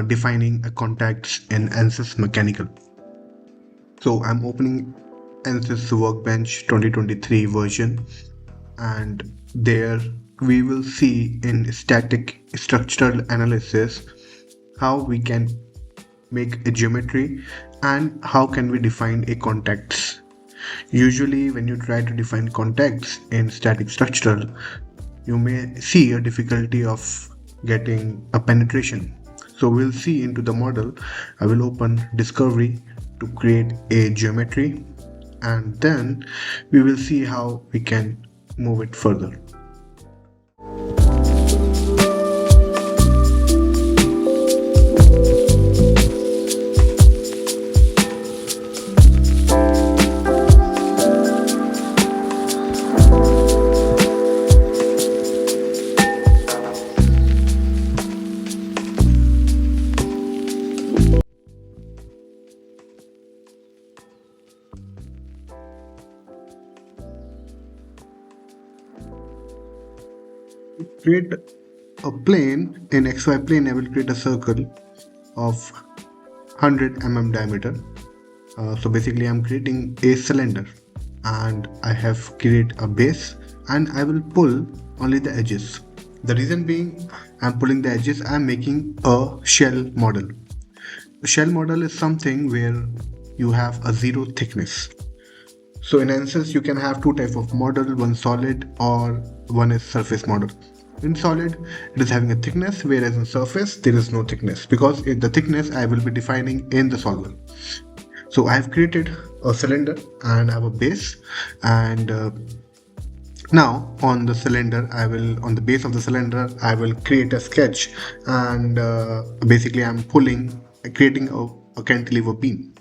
defining a contacts in ANSYS Mechanical. So I'm opening ANSYS Workbench 2023 version, and there we will see in static structural analysis how we can make a geometry and how can we define a contacts. Usually when you try to define contacts in static structural, you may see a difficulty of getting a penetration. So we'll see into the model. I will open discovery to create a geometry, and then we will see how we can move it further. Create a plane in XY plane. I will create a circle of 100 mm diameter. So basically I'm creating a cylinder, and I have created a base, and I will pull only the edges. The reason being, I'm pulling the edges, I'm making a shell model. A shell model is something where you have a zero thickness. So in ANSYS you can have two type of model, one solid or one is surface model. In solid it is having a thickness, whereas in surface there is no thickness, because the thickness I will be defining in the solver. So I have created a cylinder and I have a base, and now on the cylinder on the base of the cylinder I will create a sketch, and basically I'm creating a cantilever beam.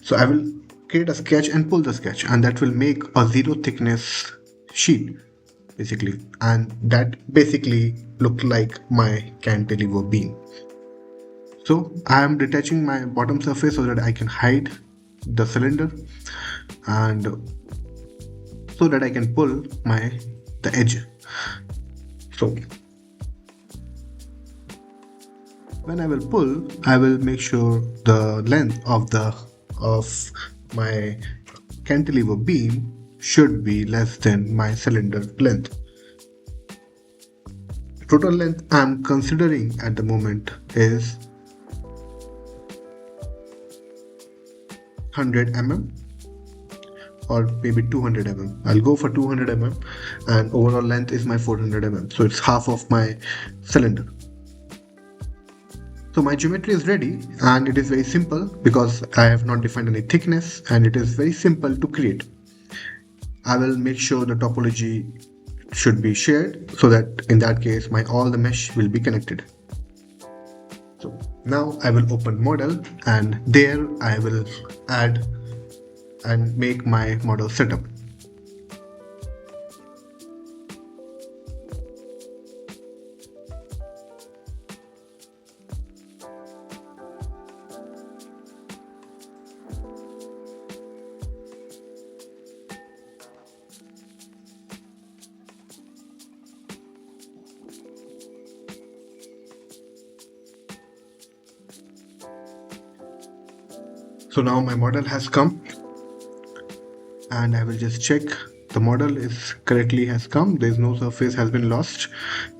So I will create a sketch and pull the sketch, and that will make a zero thickness sheet basically, and that basically look like my cantilever beam. So I am detaching my bottom surface so that I can hide the cylinder, and so that I can pull the edge. So when I will pull, I will make sure the length of my cantilever beam should be less than my cylinder length. The total length I'm considering at the moment is 100 mm or maybe 200 mm. I'll go for 200 mm, and overall length is my 400 mm. So it's half of my cylinder. So my geometry is ready, and it is very simple because I have not defined any thickness, and it is very simple to create. I will make sure the topology should be shared, so that in that case all the mesh will be connected. So now I will open model, and there I will add and make my model setup. So now my model has come, and I will just check the model is correctly has come. There is no surface has been lost,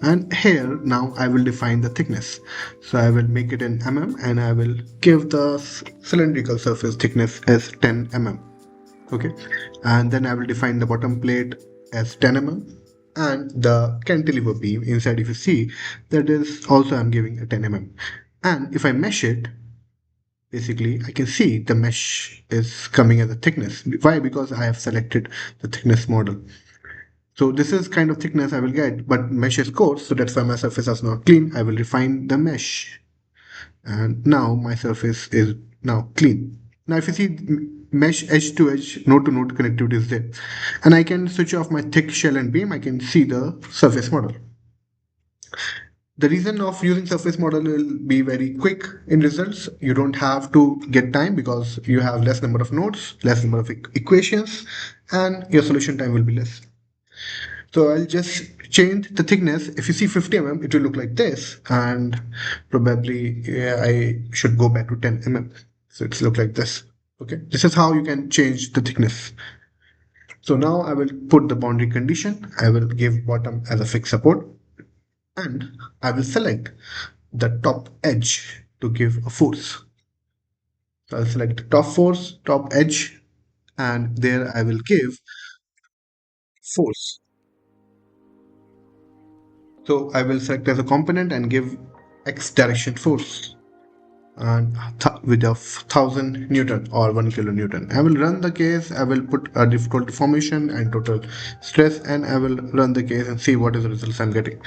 and here now I will define the thickness. So I will make it in mm, and I will give the cylindrical surface thickness as 10 mm. Okay, and then I will define the bottom plate as 10 mm, and the cantilever beam inside, if you see, that is also I'm giving a 10 mm. And if I mesh it, basically I can see the mesh is coming as a thickness. Why? Because I have selected the thickness model. So this is kind of thickness I will get, but mesh is coarse, so that's why my surface is not clean. I will refine the mesh, and now my surface is now clean. Now if you see, mesh edge to edge, node to node connectivity is there, and I can switch off my thick shell and beam. I can see the surface model. The reason of using surface model will be very quick in results. You don't have to get time because you have less number of nodes, less number of equations, and your solution time will be less. So I'll just change the thickness, if you see 50 mm, it will look like this, and probably I should go back to 10 mm. So it's look like this. Okay, this is how you can change the thickness. So now I will put the boundary condition. I will give bottom as a fixed support, and I will select the top edge to give a force. So I'll select the top force, top edge, and there I will give force. So I will select as a component and give x direction force, and with a 1000 Newton or 1 kilonewton. I will run the case. I will put a total deformation and total stress, and I will run the case and see what is the results I'm getting.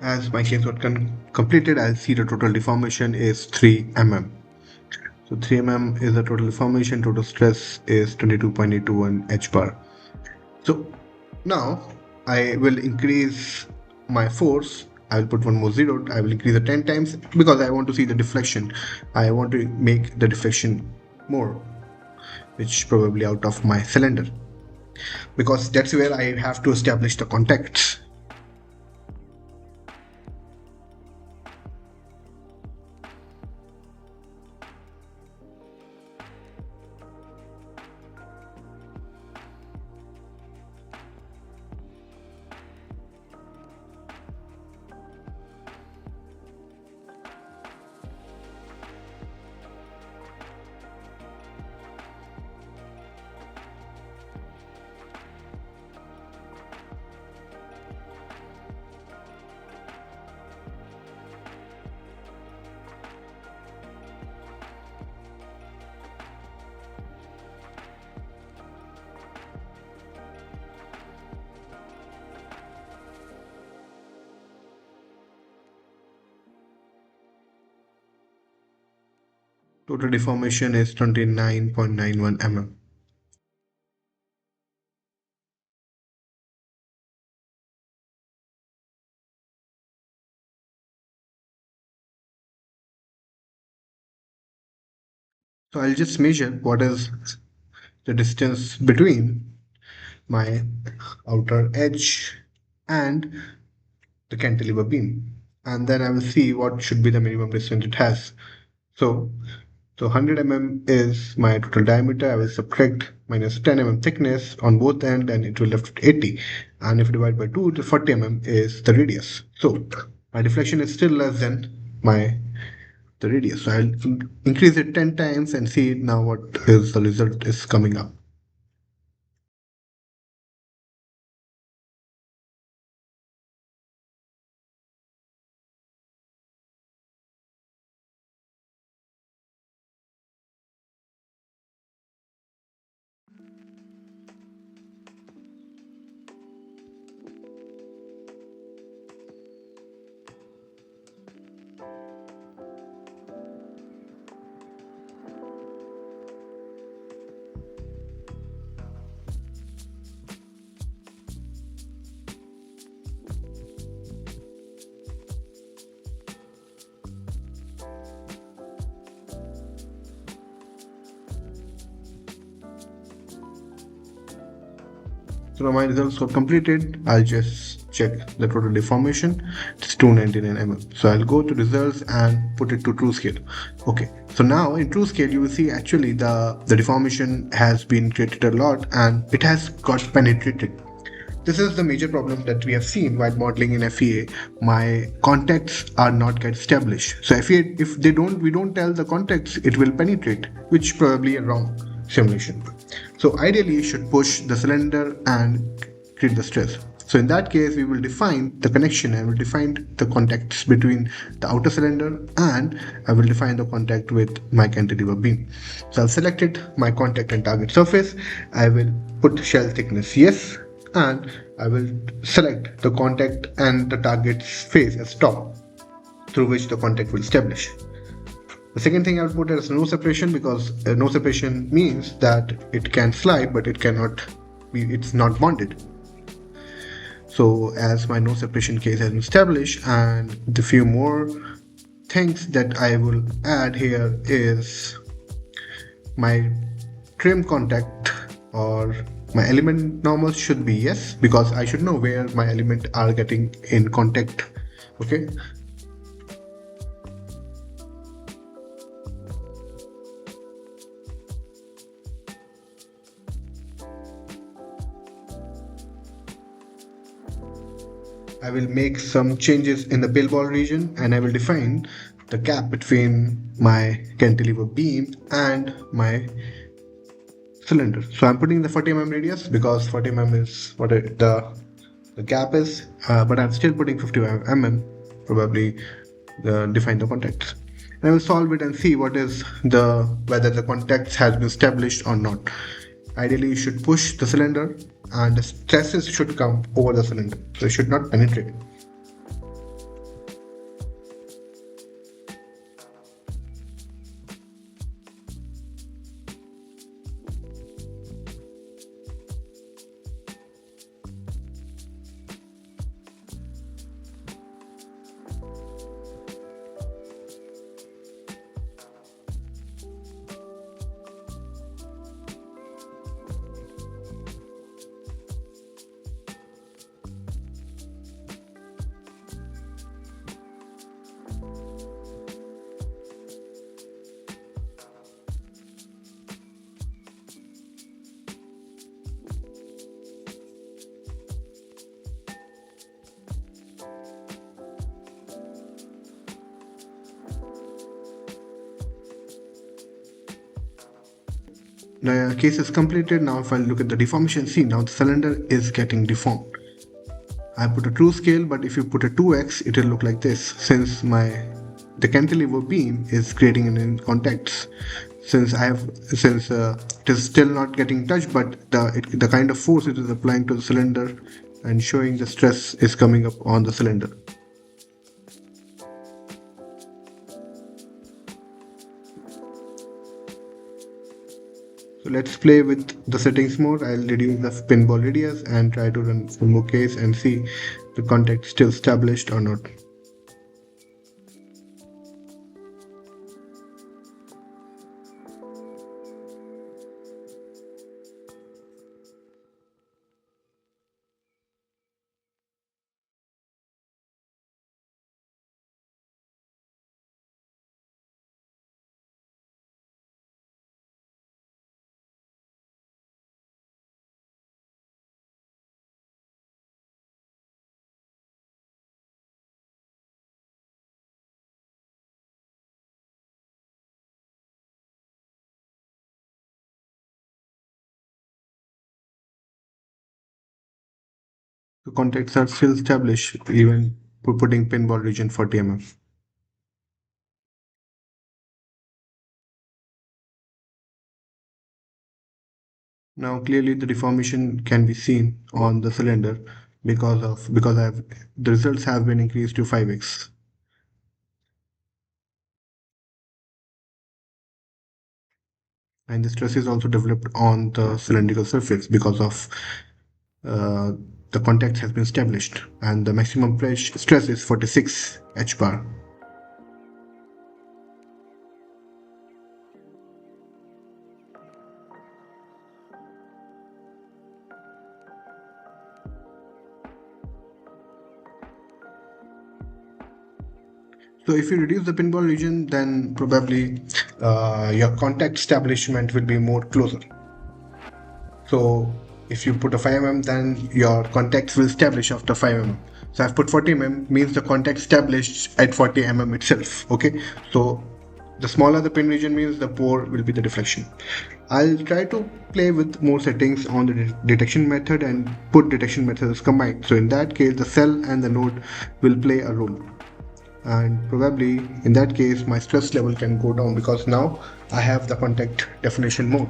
As my case got completed, I'll see the total deformation is 3 mm. So 3 mm is the total deformation, total stress is 22.821 h bar. So now I will increase my force. I will put one more zero. I will increase it 10 times because I want to see the deflection. I want to make the deflection more, which probably out of my cylinder, because that's where I have to establish the contacts. Total deformation is 29.91 mm. So I'll just measure what is the distance between my outer edge and the cantilever beam, and then I will see what should be the minimum distance it has. So, 100 mm is my total diameter. I will subtract minus 10 mm thickness on both ends, and it will left 80. And if you divide by 2, the 40 mm is the radius. So my deflection is still less than my the radius. So I'll increase it 10 times and see now what is the result is coming up. So now my results got completed. I'll just check the total deformation. It's 299 mm. So I'll go to results and put it to true scale. Okay, so now in true scale you will see actually the deformation has been created a lot and it has got penetrated. This is the major problem that we have seen while modeling in FEA. My contacts are not get established. So FEA, if they don't, we don't tell the contacts, it will penetrate, which probably a wrong simulation. So ideally, you should push the cylinder and create the stress. So in that case, we will define the connection and will define the contacts between the outer cylinder and I will define the contact with my cantilever beam. So I've selected my contact and target surface. I will put shell thickness yes, and I will select the contact and the target's face as top through which the contact will establish. The second thing I will put as no separation because no separation means that it can slide but it cannot be, it's not bonded. So as my no separation case has been established and the few more things that I will add here is my trim contact or my element normals should be yes because I should know where my element are getting in contact. Okay, I will make some changes in the pill ball region and I will define the gap between my cantilever beam and my cylinder. So I'm putting the 40 mm radius because 40 mm is what the gap is, but I'm still putting 50 mm, probably define the contacts. And I will solve it and see what is the whether the contacts has been established or not. Ideally, you should push the cylinder and the stresses should come over the cylinder, so it should not penetrate. The case is completed. Now if I look at the deformation, see now the cylinder is getting deformed. I put a true scale, but if you put a 2x, it will look like this. Since the cantilever beam is creating in contacts, since it is still not getting touched, but the kind of force it is applying to the cylinder and showing the stress is coming up on the cylinder. So let's play with the settings more. I'll reduce the pinball radius and try to run one more case and see the contact still established or not. The contacts are still established even for putting pinball region 40 mm. Now clearly the deformation can be seen on the cylinder because the results have been increased to 5x. And the stress is also developed on the cylindrical surface because of uh, the contact has been established and the maximum stress is 46 h bar. So if you reduce the pinball region, then probably your contact establishment will be more closer. So if you put a 5 mm, then your contacts will establish after 5 mm. So I've put 40 mm, means the contact established at 40 mm itself. Okay, so the smaller the pin region means the more will be the deflection. I'll try to play with more settings on the detection method and put detection methods combined. So in that case, the cell and the node will play a role, and probably in that case my stress level can go down because now I have the contact definition mode.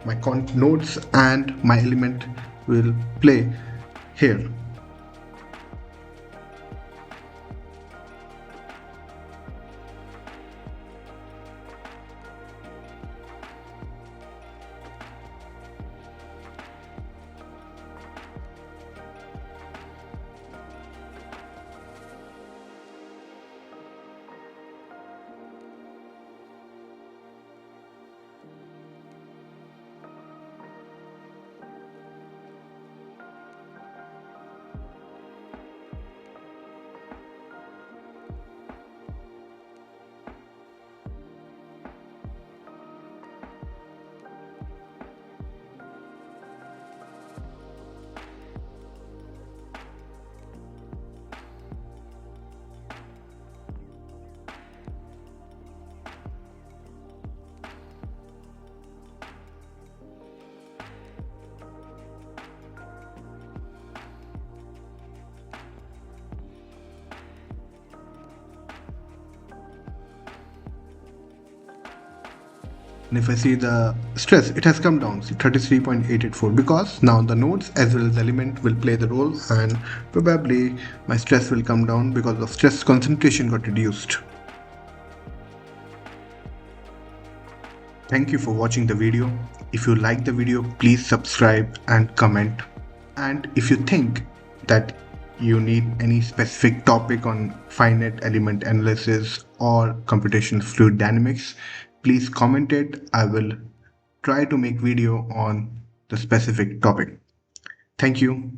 My nodes and my element will play here. And if I see the stress, it has come down to 33.884 because now the nodes as well as the element will play the role, and probably my stress will come down because the stress concentration got reduced. Thank you for watching the video. If you like the video, please subscribe and comment. And if you think that you need any specific topic on finite element analysis or computational fluid dynamics, please comment it. I will try to make video on the specific topic. Thank you.